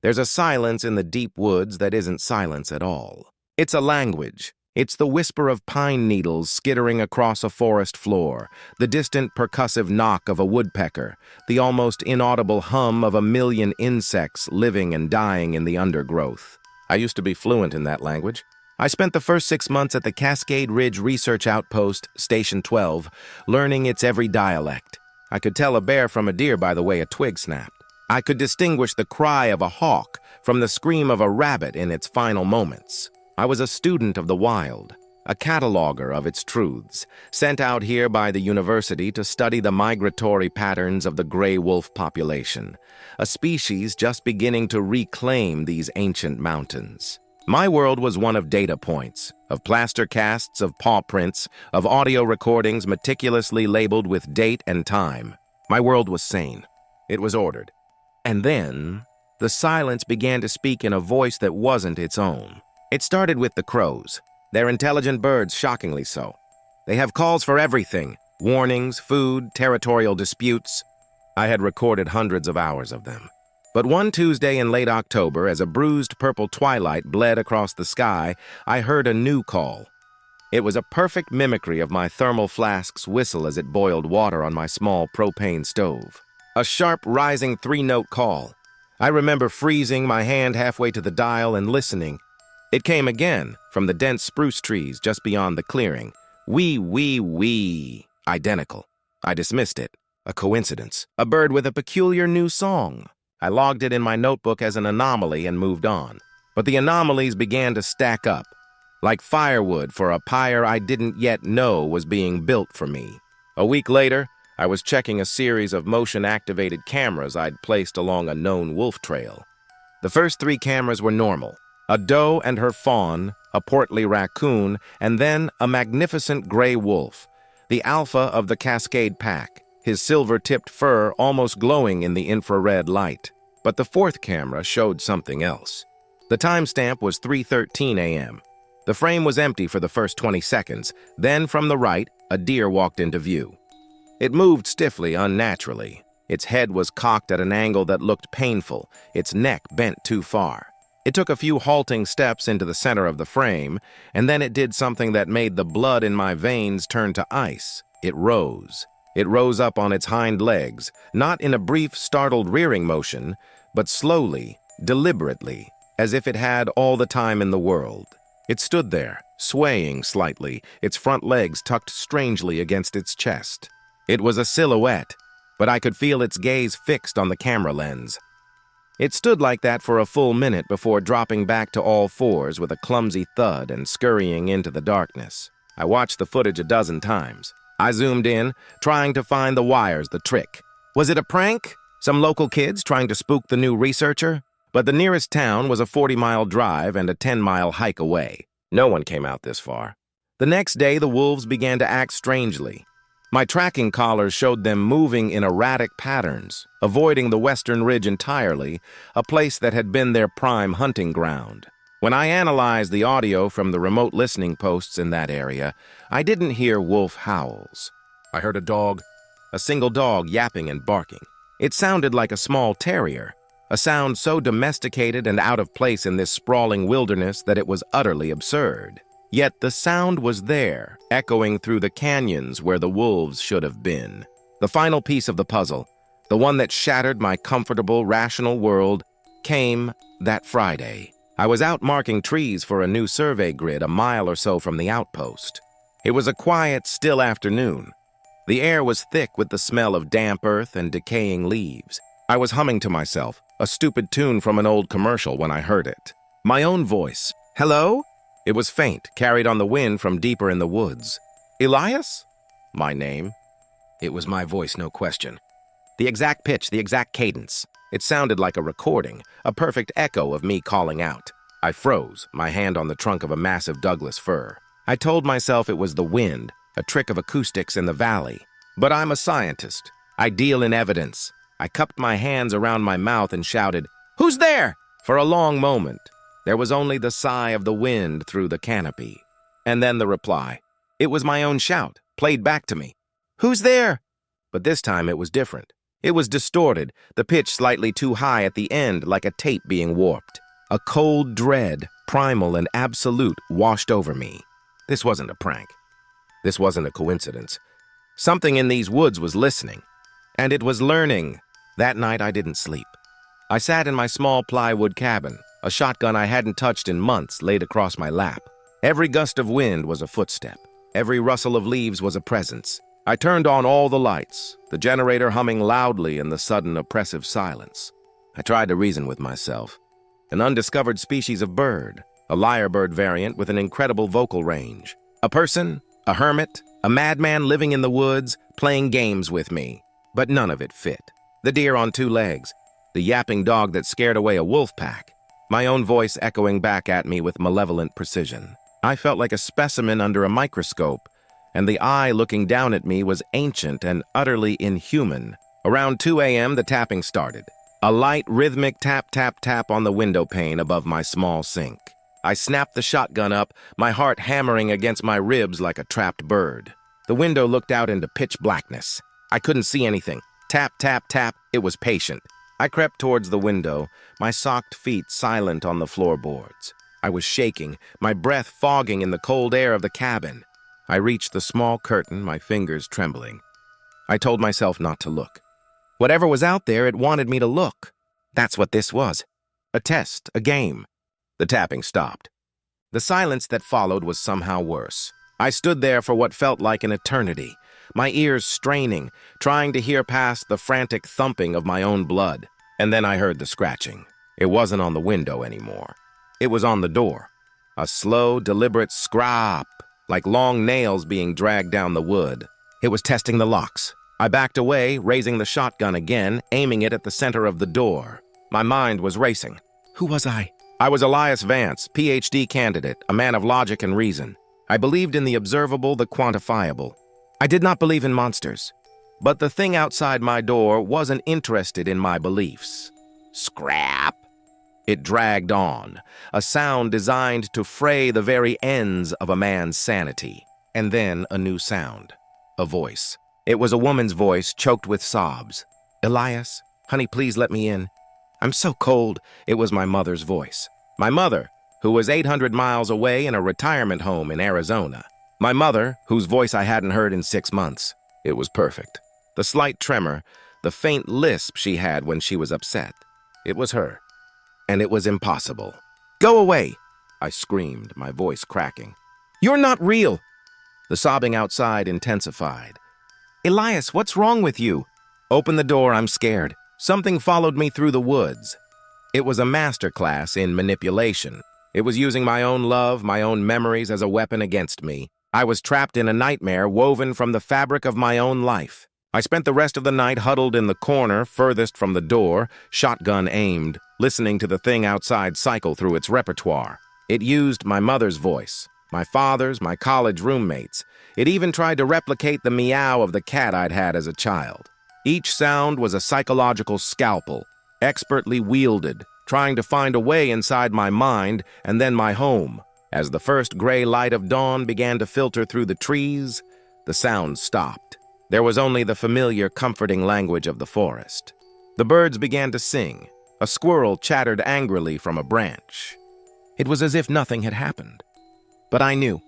There's a silence in the deep woods that isn't silence at all. It's a language. It's the whisper of pine needles skittering across a forest floor, the distant percussive knock of a woodpecker, the almost inaudible hum of a million insects living and dying in the undergrowth. I used to be fluent in that language. I spent the first 6 months at the Cascade Ridge Research Outpost, Station 12, learning its every dialect. I could tell a bear from a deer by the way a twig snapped. I could distinguish the cry of a hawk from the scream of a rabbit in its final moments. I was a student of the wild, a cataloger of its truths, sent out here by the university to study the migratory patterns of the gray wolf population, a species just beginning to reclaim these ancient mountains. My world was one of data points, of plaster casts, of paw prints, of audio recordings meticulously labeled with date and time. My world was sane. It was ordered. And then, the silence began to speak in a voice that wasn't its own. It started with the crows. They're intelligent birds, shockingly so. They have calls for everything: warnings, food, territorial disputes. I had recorded hundreds of hours of them. But one Tuesday in late October, as a bruised purple twilight bled across the sky, I heard a new call. It was a perfect mimicry of my thermal flask's whistle as it boiled water on my small propane stove. A sharp, rising three-note call. I remember freezing my hand halfway to the dial and listening. It came again, from the dense spruce trees just beyond the clearing. Wee, wee, wee. Identical. I dismissed it. A coincidence. A bird with a peculiar new song. I logged it in my notebook as an anomaly and moved on. But the anomalies began to stack up, like firewood for a pyre I didn't yet know was being built for me. A week later, I was checking a series of motion-activated cameras I'd placed along a known wolf trail. The first 3 cameras were normal. A doe and her fawn, a portly raccoon, and then a magnificent gray wolf, the alpha of the Cascade pack, his silver-tipped fur almost glowing in the infrared light. But the 4th camera showed something else. The timestamp was 3:13 a.m. The frame was empty for the first 20 seconds. Then, from the right, a deer walked into view. It moved stiffly, unnaturally. Its head was cocked at an angle that looked painful, its neck bent too far. It took a few halting steps into the center of the frame, and then it did something that made the blood in my veins turn to ice. It rose. It rose up on its hind legs, not in a brief, startled rearing motion, but slowly, deliberately, as if it had all the time in the world. It stood there, swaying slightly, its front legs tucked strangely against its chest. It was a silhouette, but I could feel its gaze fixed on the camera lens. It stood like that for a full minute before dropping back to all fours with a clumsy thud and scurrying into the darkness. I watched the footage a dozen times. I zoomed in, trying to find the wires, the trick. Was it a prank? Some local kids trying to spook the new researcher? But the nearest town was a 40-mile drive and a 10-mile hike away. No one came out this far. The next day, the wolves began to act strangely. My tracking collars showed them moving in erratic patterns, avoiding the western ridge entirely, a place that had been their prime hunting ground. When I analyzed the audio from the remote listening posts in that area, I didn't hear wolf howls. I heard a single dog yapping and barking. It sounded like a small terrier, a sound so domesticated and out of place in this sprawling wilderness that it was utterly absurd. Yet the sound was there, echoing through the canyons where the wolves should have been. The final piece of the puzzle, the one that shattered my comfortable, rational world, came that Friday. I was out marking trees for a new survey grid a mile or so from the outpost. It was a quiet, still afternoon. The air was thick with the smell of damp earth and decaying leaves. I was humming to myself, a stupid tune from an old commercial when I heard it. My own voice. Hello? It was faint, carried on the wind from deeper in the woods. Elias? My name. It was my voice, no question. The exact pitch, the exact cadence. It sounded like a recording, a perfect echo of me calling out. I froze, my hand on the trunk of a massive Douglas fir. I told myself it was the wind, a trick of acoustics in the valley. But I'm a scientist. I deal in evidence. I cupped my hands around my mouth and shouted, "Who's there?" For a long moment, there was only the sigh of the wind through the canopy. And then the reply. It was my own shout, played back to me. "Who's there?" But this time it was different. It was distorted, the pitch slightly too high at the end, like a tape being warped. A cold dread, primal and absolute, washed over me. This wasn't a prank. This wasn't a coincidence. Something in these woods was listening, and it was learning. That night I didn't sleep. I sat in my small plywood cabin, a shotgun I hadn't touched in months laid across my lap. Every gust of wind was a footstep. Every rustle of leaves was a presence. I turned on all the lights, the generator humming loudly in the sudden oppressive silence. I tried to reason with myself. An undiscovered species of bird, a lyrebird variant with an incredible vocal range. A person, a hermit, a madman living in the woods, playing games with me. But none of it fit. The deer on two legs, the yapping dog that scared away a wolf pack, my own voice echoing back at me with malevolent precision. I felt like a specimen under a microscope, and the eye looking down at me was ancient and utterly inhuman. Around 2 a.m., the tapping started. A light, rhythmic tap-tap-tap on the window pane above my small sink. I snapped the shotgun up, my heart hammering against my ribs like a trapped bird. The window looked out into pitch blackness. I couldn't see anything. Tap, tap, tap. It was patient. I crept towards the window, my socked feet silent on the floorboards. I was shaking, my breath fogging in the cold air of the cabin. I reached the small curtain, my fingers trembling. I told myself not to look. Whatever was out there, it wanted me to look. That's what this was. A test, a game. The tapping stopped. The silence that followed was somehow worse. I stood there for what felt like an eternity, my ears straining, trying to hear past the frantic thumping of my own blood. And then I heard the scratching. It wasn't on the window anymore. It was on the door. A slow, deliberate scrap, like long nails being dragged down the wood. It was testing the locks. I backed away, raising the shotgun again, aiming it at the center of the door. My mind was racing. Who was I? I was Elias Vance, PhD candidate, a man of logic and reason. I believed in the observable, the quantifiable. I did not believe in monsters. But the thing outside my door wasn't interested in my beliefs. Scrap! It dragged on, a sound designed to fray the very ends of a man's sanity. And then a new sound. A voice. It was a woman's voice, choked with sobs. Elias, honey, please let me in. I'm so cold. It was my mother's voice. My mother, who was 800 miles away in a retirement home in Arizona. My mother, whose voice I hadn't heard in 6 months. It was perfect. The slight tremor, the faint lisp she had when she was upset. It was her. And it was impossible. Go away, I screamed, my voice cracking. You're not real. The sobbing outside intensified. Elias, what's wrong with you? Open the door, I'm scared. Something followed me through the woods. It was a masterclass in manipulation. It was using my own love, my own memories as a weapon against me. I was trapped in a nightmare woven from the fabric of my own life. I spent the rest of the night huddled in the corner furthest from the door, shotgun aimed, listening to the thing outside cycle through its repertoire. It used my mother's voice, my father's, my college roommates. It even tried to replicate the meow of the cat I'd had as a child. Each sound was a psychological scalpel, expertly wielded, trying to find a way inside my mind and then my home. As the first gray light of dawn began to filter through the trees, the sound stopped. There was only the familiar, comforting language of the forest. The birds began to sing. A squirrel chattered angrily from a branch. It was as if nothing had happened. But I knew.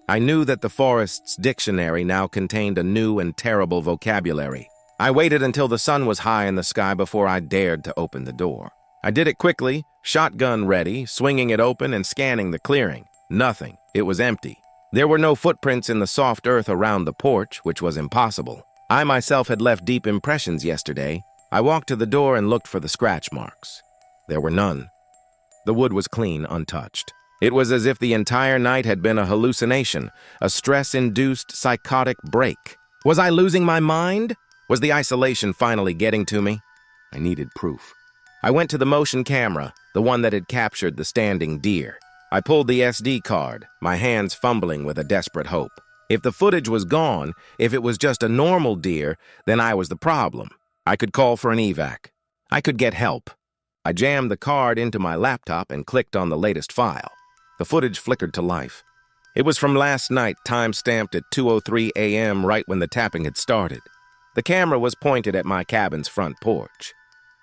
I knew that the forest's dictionary now contained a new and terrible vocabulary. I waited until the sun was high in the sky before I dared to open the door. I did it quickly, shotgun ready, swinging it open and scanning the clearing. Nothing. It was empty. There were no footprints in the soft earth around the porch, which was impossible. I myself had left deep impressions yesterday. I walked to the door and looked for the scratch marks. There were none. The wood was clean, untouched. It was as if the entire night had been a hallucination, a stress-induced psychotic break. Was I losing my mind? Was the isolation finally getting to me? I needed proof. I went to the motion camera, the one that had captured the standing deer. I pulled the SD card, my hands fumbling with a desperate hope. If the footage was gone, if it was just a normal deer, then I was the problem. I could call for an evac. I could get help. I jammed the card into my laptop and clicked on the latest file. The footage flickered to life. It was from last night, time-stamped at 2:03 a.m. right when the tapping had started. The camera was pointed at my cabin's front porch.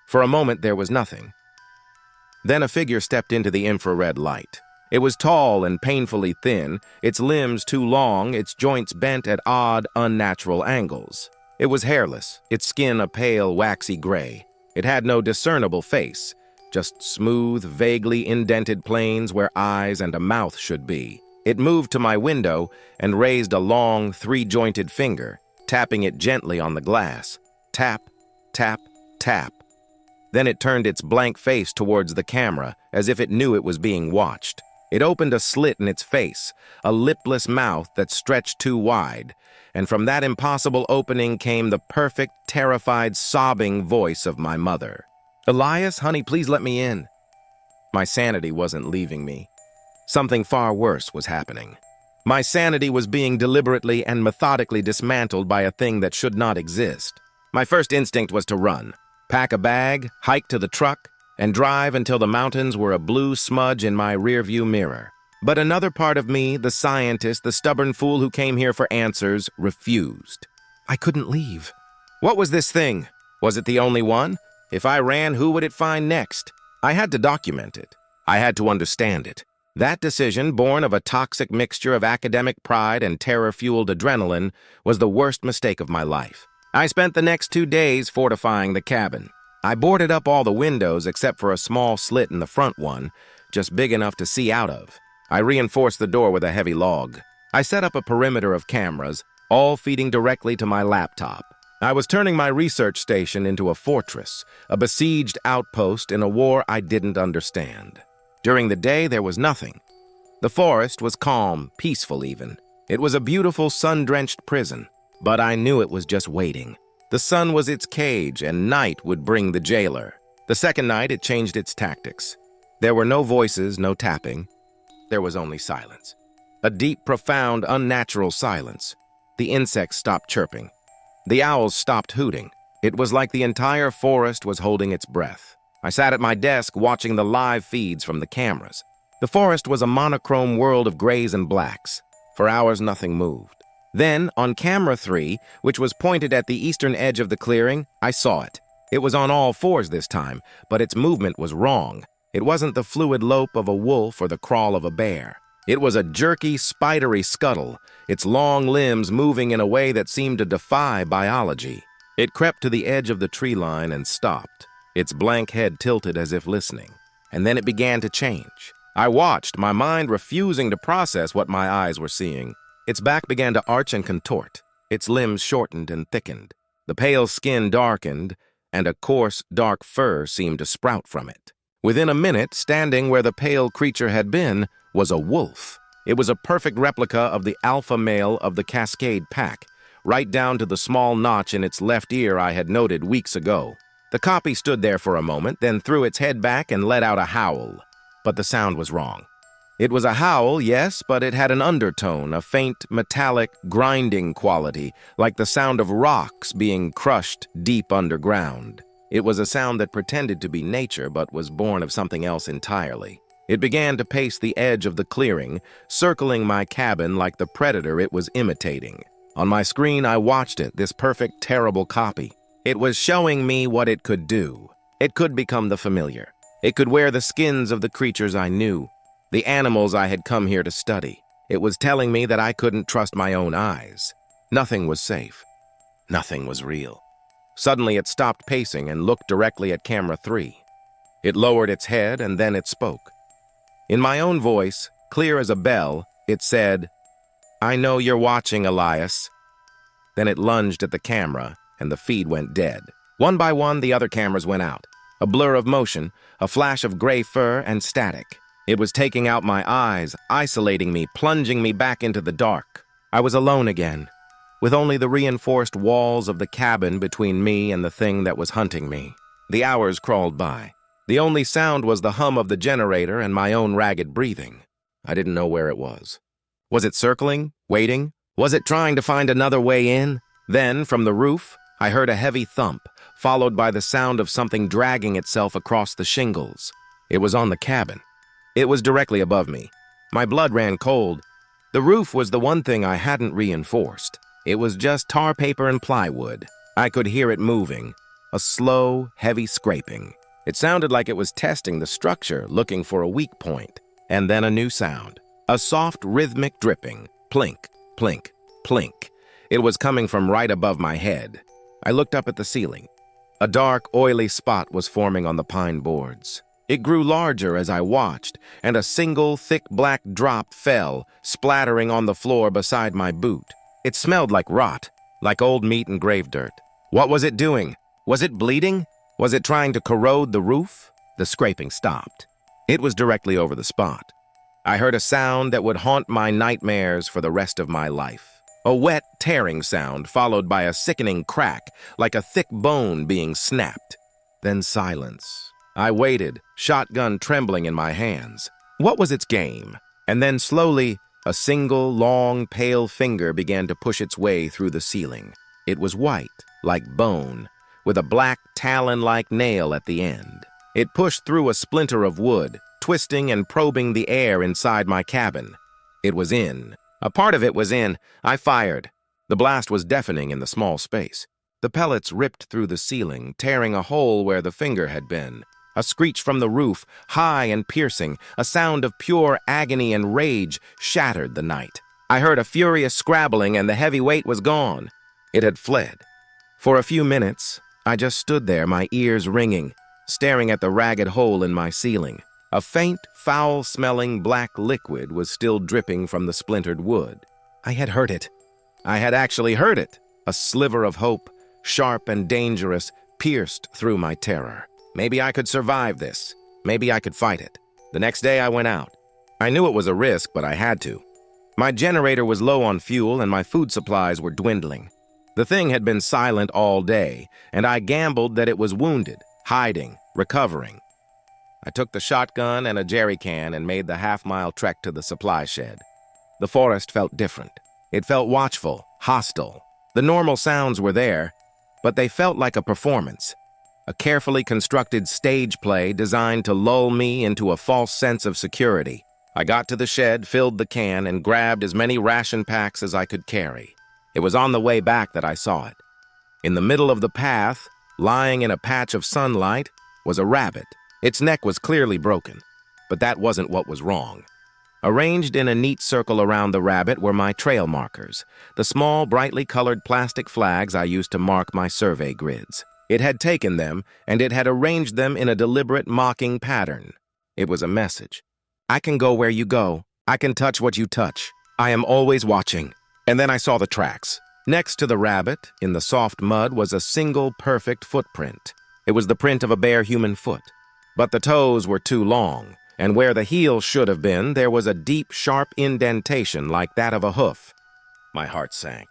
For a moment, there was nothing. Then a figure stepped into the infrared light. It was tall and painfully thin, its limbs too long, its joints bent at odd, unnatural angles. It was hairless, its skin a pale, waxy gray. It had no discernible face, just smooth, vaguely indented planes where eyes and a mouth should be. It moved to my window and raised a long, three-jointed finger, tapping it gently on the glass. Tap, tap, tap. Then it turned its blank face towards the camera, as if it knew it was being watched. It opened a slit in its face, a lipless mouth that stretched too wide, and from that impossible opening came the perfect, terrified, sobbing voice of my mother. "Elias, honey, please let me in." My sanity wasn't leaving me. Something far worse was happening. My sanity was being deliberately and methodically dismantled by a thing that should not exist. My first instinct was to run, pack a bag, hike to the truck, and drive until the mountains were a blue smudge in my rearview mirror. But another part of me, the scientist, the stubborn fool who came here for answers, refused. I couldn't leave. What was this thing? Was it the only one? If I ran, who would it find next? I had to document it. I had to understand it. That decision, born of a toxic mixture of academic pride and terror-fueled adrenaline, was the worst mistake of my life. I spent the next 2 days fortifying the cabin. I boarded up all the windows except for a small slit in the front one, just big enough to see out of. I reinforced the door with a heavy log. I set up a perimeter of cameras, all feeding directly to my laptop. I was turning my research station into a fortress, a besieged outpost in a war I didn't understand. During the day, there was nothing. The forest was calm, peaceful even. It was a beautiful, sun-drenched prison, but I knew it was just waiting. The sun was its cage, and night would bring the jailer. The second night, it changed its tactics. There were no voices, no tapping. There was only silence. A deep, profound, unnatural silence. The insects stopped chirping. The owls stopped hooting. It was like the entire forest was holding its breath. I sat at my desk watching the live feeds from the cameras. The forest was a monochrome world of grays and blacks. For hours, nothing moved. Then, on camera 3, which was pointed at the eastern edge of the clearing, I saw it. It was on all fours this time, but its movement was wrong. It wasn't the fluid lope of a wolf or the crawl of a bear. It was a jerky, spidery scuttle, its long limbs moving in a way that seemed to defy biology. It crept to the edge of the tree line and stopped, its blank head tilted as if listening. And then it began to change. I watched, my mind refusing to process what my eyes were seeing. Its back began to arch and contort. Its limbs shortened and thickened. The pale skin darkened, and a coarse, dark fur seemed to sprout from it. Within a minute, standing where the pale creature had been, was a wolf. It was a perfect replica of the alpha male of the Cascade pack, right down to the small notch in its left ear I had noted weeks ago. The copy stood there for a moment, then threw its head back and let out a howl. But the sound was wrong. It was a howl, yes, but it had an undertone, a faint, metallic, grinding quality, like the sound of rocks being crushed deep underground. It was a sound that pretended to be nature, but was born of something else entirely. It began to pace the edge of the clearing, circling my cabin like the predator it was imitating. On my screen, I watched it, this perfect, terrible copy. It was showing me what it could do. It could become the familiar. It could wear the skins of the creatures I knew, the animals I had come here to study. It was telling me that I couldn't trust my own eyes. Nothing was safe. Nothing was real. Suddenly, it stopped pacing and looked directly at camera 3. It lowered its head, and then it spoke. In my own voice, clear as a bell, it said, "I know you're watching, Elias." Then it lunged at the camera, and the feed went dead. One by one, the other cameras went out. A blur of motion, a flash of gray fur, and static. It was taking out my eyes, isolating me, plunging me back into the dark. I was alone again, with only the reinforced walls of the cabin between me and the thing that was hunting me. The hours crawled by. The only sound was the hum of the generator and my own ragged breathing. I didn't know where it was. Was it circling? Waiting? Was it trying to find another way in? Then, from the roof, I heard a heavy thump, followed by the sound of something dragging itself across the shingles. It was on the cabin. It was directly above me. My blood ran cold. The roof was the one thing I hadn't reinforced. It was just tar paper and plywood. I could hear it moving, a slow, heavy scraping. It sounded like it was testing the structure, looking for a weak point. And then a new sound, a soft, rhythmic dripping, plink, plink, plink. It was coming from right above my head. I looked up at the ceiling. A dark, oily spot was forming on the pine boards. It grew larger as I watched, and a single, thick black drop fell, splattering on the floor beside my boot. It smelled like rot, like old meat and grave dirt. What was it doing? Was it bleeding? Was it trying to corrode the roof? The scraping stopped. It was directly over the spot. I heard a sound that would haunt my nightmares for the rest of my life. A wet, tearing sound followed by a sickening crack, like a thick bone being snapped. Then silence. I waited, shotgun trembling in my hands. What was its game? And then slowly, a single, long, pale finger began to push its way through the ceiling. It was white, like bone, with a black talon-like nail at the end. It pushed through a splinter of wood, twisting and probing the air inside my cabin. It was in. A part of it was in. I fired. The blast was deafening in the small space. The pellets ripped through the ceiling, tearing a hole where the finger had been. A screech from the roof, high and piercing, a sound of pure agony and rage shattered the night. I heard a furious scrabbling and the heavy weight was gone. It had fled. For a few minutes, I just stood there, my ears ringing, staring at the ragged hole in my ceiling. A faint, foul-smelling black liquid was still dripping from the splintered wood. I had heard it. I had actually heard it. A sliver of hope, sharp and dangerous, pierced through my terror. Maybe I could survive this. Maybe I could fight it. The next day I went out. I knew it was a risk, but I had to. My generator was low on fuel and my food supplies were dwindling. The thing had been silent all day, and I gambled that it was wounded, hiding, recovering. I took the shotgun and a jerry can and made the half-mile trek to the supply shed. The forest felt different. It felt watchful, hostile. The normal sounds were there, but they felt like a performance. A carefully constructed stage play designed to lull me into a false sense of security. I got to the shed, filled the can, and grabbed as many ration packs as I could carry. It was on the way back that I saw it. In the middle of the path, lying in a patch of sunlight, was a rabbit. Its neck was clearly broken, but that wasn't what was wrong. Arranged in a neat circle around the rabbit were my trail markers, the small, brightly colored plastic flags I used to mark my survey grids. It had taken them, and it had arranged them in a deliberate, mocking pattern. It was a message. I can go where you go. I can touch what you touch. I am always watching. And then I saw the tracks. Next to the rabbit, in the soft mud, was a single, perfect footprint. It was the print of a bare human foot. But the toes were too long, and where the heel should have been, there was a deep, sharp indentation like that of a hoof. My heart sank.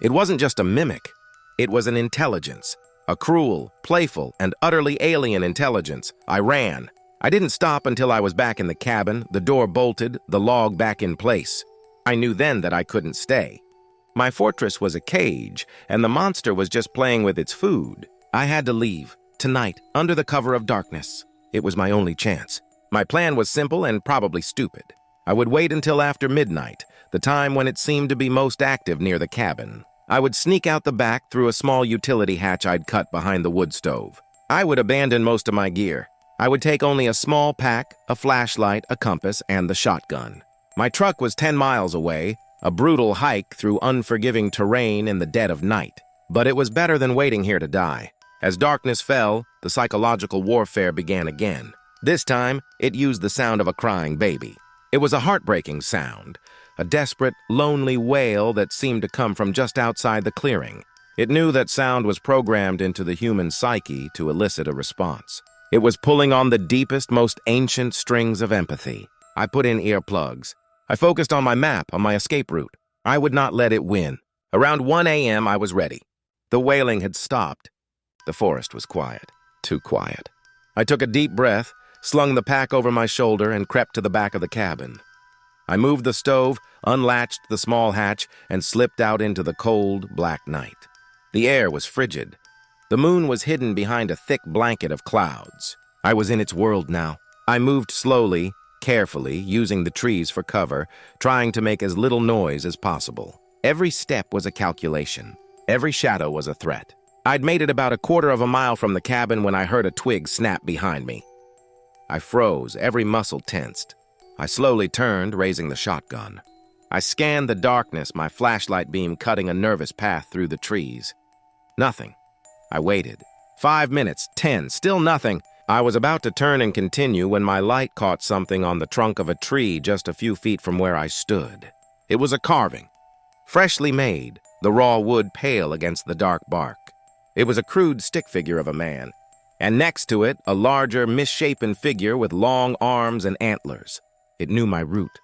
It wasn't just a mimic. It was an intelligence. A cruel, playful, and utterly alien intelligence. I ran. I didn't stop until I was back in the cabin, the door bolted, the log back in place. I knew then that I couldn't stay. My fortress was a cage, and the monster was just playing with its food. I had to leave, tonight, under the cover of darkness. It was my only chance. My plan was simple and probably stupid. I would wait until after midnight, the time when it seemed to be most active near the cabin. I would sneak out the back through a small utility hatch I'd cut behind the wood stove. I would abandon most of my gear. I would take only a small pack, a flashlight, a compass, and the shotgun. My truck was 10 miles away, a brutal hike through unforgiving terrain in the dead of night. But it was better than waiting here to die. As darkness fell, the psychological warfare began again. This time, it used the sound of a crying baby. It was a heartbreaking sound, a desperate, lonely wail that seemed to come from just outside the clearing. It knew that sound was programmed into the human psyche to elicit a response. It was pulling on the deepest, most ancient strings of empathy. I put in earplugs. I focused on my map, on my escape route. I would not let it win. Around 1 a.m., I was ready. The wailing had stopped. The forest was quiet. Too quiet. I took a deep breath, slung the pack over my shoulder, and crept to the back of the cabin. I moved the stove, unlatched the small hatch, and slipped out into the cold, black night. The air was frigid. The moon was hidden behind a thick blanket of clouds. I was in its world now. I moved slowly, carefully, using the trees for cover, trying to make as little noise as possible. Every step was a calculation. Every shadow was a threat. I'd made it about a quarter of a mile from the cabin when I heard a twig snap behind me. I froze, every muscle tensed. I slowly turned, raising the shotgun. I scanned the darkness, my flashlight beam cutting a nervous path through the trees. Nothing. I waited. 5 minutes, 10, still nothing. I was about to turn and continue when my light caught something on the trunk of a tree just a few feet from where I stood. It was a carving. Freshly made, the raw wood pale against the dark bark. It was a crude stick figure of a man, and next to it, a larger, misshapen figure with long arms and antlers. It knew my route.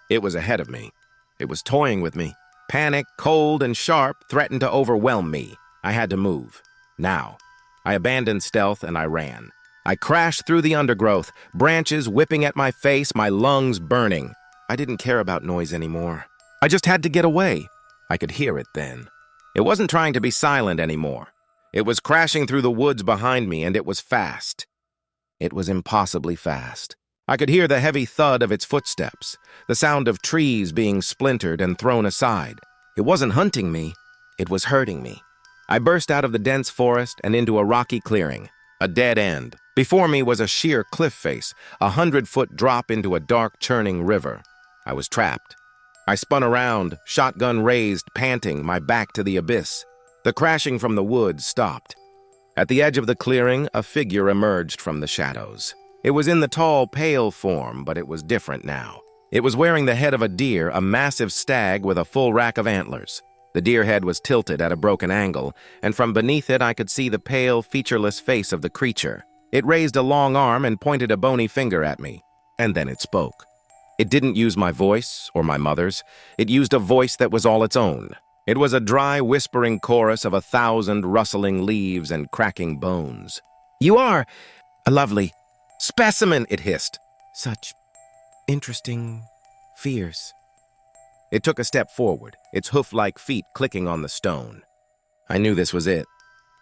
It was ahead of me. It was toying with me. Panic, cold and sharp, threatened to overwhelm me. I had to move. Now. I abandoned stealth and I ran. I crashed through the undergrowth, branches whipping at my face, my lungs burning. I didn't care about noise anymore. I just had to get away. I could hear it then. It wasn't trying to be silent anymore. It was crashing through the woods behind me, and it was fast. It was impossibly fast. I could hear the heavy thud of its footsteps, the sound of trees being splintered and thrown aside. It wasn't hunting me. It was hurting me. I burst out of the dense forest and into a rocky clearing, a dead end. Before me was a sheer cliff face, a 100-foot drop into a dark, churning river. I was trapped. I spun around, shotgun raised, panting, my back to the abyss. The crashing from the woods stopped. At the edge of the clearing, a figure emerged from the shadows. It was in the tall, pale form, but it was different now. It was wearing the head of a deer, a massive stag with a full rack of antlers. The deer head was tilted at a broken angle, and from beneath it I could see the pale, featureless face of the creature. It raised a long arm and pointed a bony finger at me, and then it spoke. It didn't use my voice or my mother's. It used a voice that was all its own. It was a dry, whispering chorus of 1,000 rustling leaves and cracking bones. "You are a lovely specimen," it hissed. "Such interesting fears." It took a step forward, its hoof-like feet clicking on the stone. I knew this was it.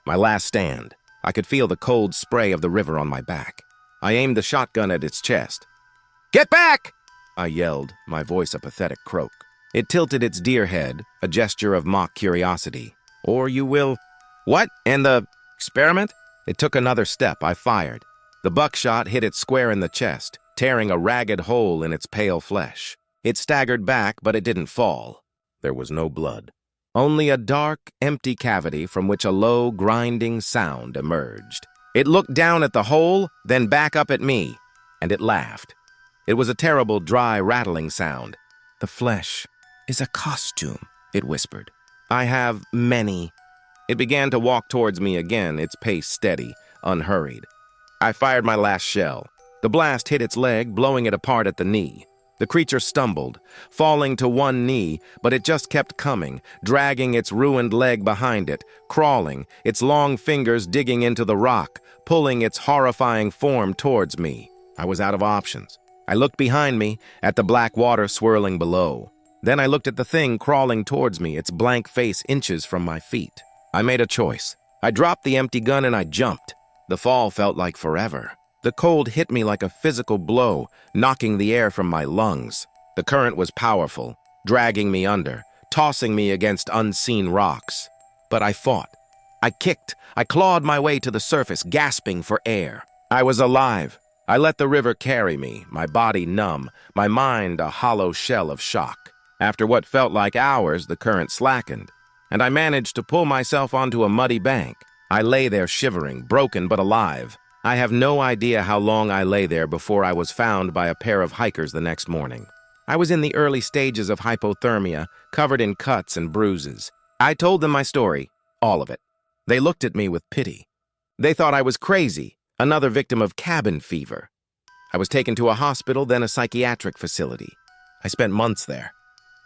My last stand. I could feel the cold spray of the river on my back. I aimed the shotgun at its chest. "Get back!" I yelled, my voice a pathetic croak. It tilted its deer head, a gesture of mock curiosity. "Or you will—" "What? And the experiment?" It took another step. I fired. The buckshot hit it square in the chest, tearing a ragged hole in its pale flesh. It staggered back, but it didn't fall. There was no blood. Only a dark, empty cavity from which a low, grinding sound emerged. It looked down at the hole, then back up at me, and it laughed. It was a terrible, dry, rattling sound. "The flesh is a costume," it whispered. "I have many." It began to walk towards me again, its pace steady, unhurried. I fired my last shell. The blast hit its leg, blowing it apart at the knee. The creature stumbled, falling to one knee, but it just kept coming, dragging its ruined leg behind it, crawling, its long fingers digging into the rock, pulling its horrifying form towards me. I was out of options. I looked behind me, at the black water swirling below. Then I looked at the thing crawling towards me, its blank face inches from my feet. I made a choice. I dropped the empty gun and I jumped. The fall felt like forever. The cold hit me like a physical blow, knocking the air from my lungs. The current was powerful, dragging me under, tossing me against unseen rocks. But I fought. I kicked. I clawed my way to the surface, gasping for air. I was alive. I let the river carry me, my body numb, my mind a hollow shell of shock. After what felt like hours, the current slackened, and I managed to pull myself onto a muddy bank. I lay there shivering, broken but alive. I have no idea how long I lay there before I was found by a pair of hikers the next morning. I was in the early stages of hypothermia, covered in cuts and bruises. I told them my story, all of it. They looked at me with pity. They thought I was crazy, another victim of cabin fever. I was taken to a hospital, then a psychiatric facility. I spent months there.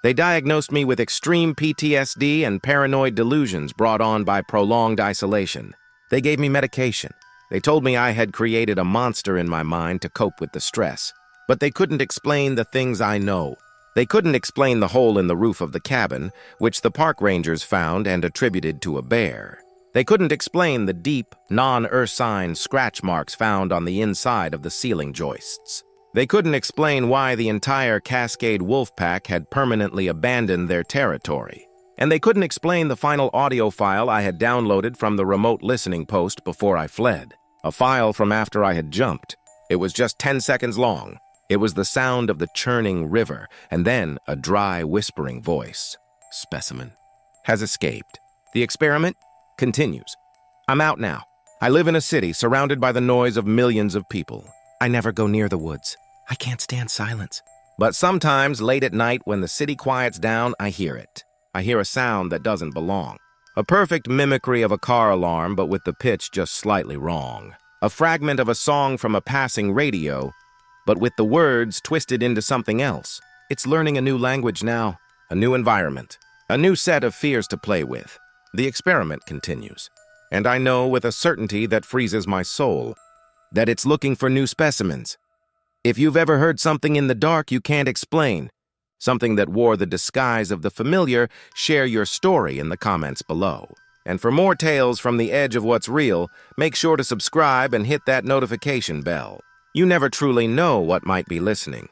They diagnosed me with extreme PTSD and paranoid delusions brought on by prolonged isolation. They gave me medication. They told me I had created a monster in my mind to cope with the stress. But they couldn't explain the things I know. They couldn't explain the hole in the roof of the cabin, which the park rangers found and attributed to a bear. They couldn't explain the deep, non-ursine scratch marks found on the inside of the ceiling joists. They couldn't explain why the entire Cascade wolf pack had permanently abandoned their territory. and they couldn't explain the final audio file I had downloaded from the remote listening post before I fled. A file from after I had jumped. It was just 10 seconds long. It was the sound of the churning river, and then a dry, whispering voice. Specimen has escaped. The experiment continues. I'm out now. I live in a city surrounded by the noise of millions of people. I never go near the woods. I can't stand silence. But sometimes, late at night, when the city quiets down, I hear it. I hear a sound that doesn't belong. A perfect mimicry of a car alarm, but with the pitch just slightly wrong. A fragment of a song from a passing radio, but with the words twisted into something else. It's learning a new language now, a new environment, a new set of fears to play with. The experiment continues. And I know with a certainty that freezes my soul that it's looking for new specimens. If you've ever heard something in the dark you can't explain, something that wore the disguise of the familiar, share your story in the comments below. And for more tales from the edge of what's real, make sure to subscribe and hit that notification bell. You never truly know what might be listening.